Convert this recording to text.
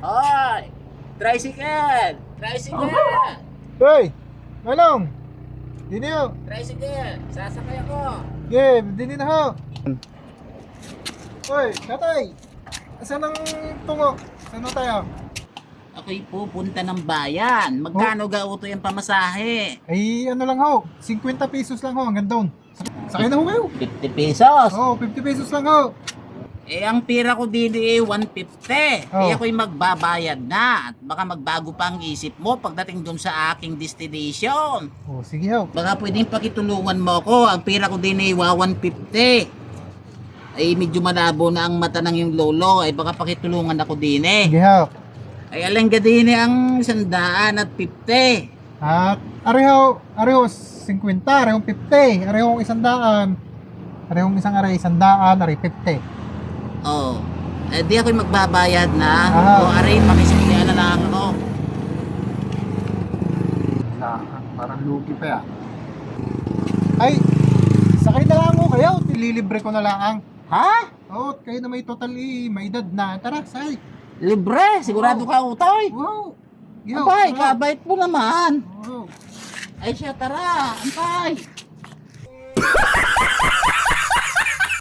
Hoy! Tricycle! Tricycle! Hoy! Manong! Dini ho! Tricycle! Sasakay ako! Yeah, dini na ho! Hoy, tatay! Asan ang tungo? Saan na tayo? Ako'y pupunta ng bayan. Magkano gauto yung pamasahe? Ay, ano lang ho? 50 pesos lang ho, hanggang doon. Sakay na ho kayo? 50 pesos. Oo, 50 pesos lang ho. Eh, ang pira ko dito eh, 150. Oh. Eh, ako'y magbabayad na. At baka magbago pa ang isip mo pagdating doon sa aking destination. Oh, sige ho. Baka pwedeng pakitulungan mo ko. Ang pira ko din ay 150. Ay, medyo malabo na ang mata ng yung lolo. Ay, baka pakitulungan ako din eh. Sige ho. Ay, alang ka din eh ang 150. At areho 50, arehong 50, arehong 100, arehong isang aray 100, aray 50. Oh. Eh, di ako'y magbabayad na. Ah. O, aray, pakisuklian na lang ako. Parang lugi pa yan. Ay, sakay na lang ho kayo, tililibre ko na lang. Ha? Oh, kayo na may totally, may edad na. Tara, sakay. Libre? Sigurado ka, utoy? Wow. Yo, Ampay, tara. kabait mo naman. Wow. Ay siya, tara. Ampay.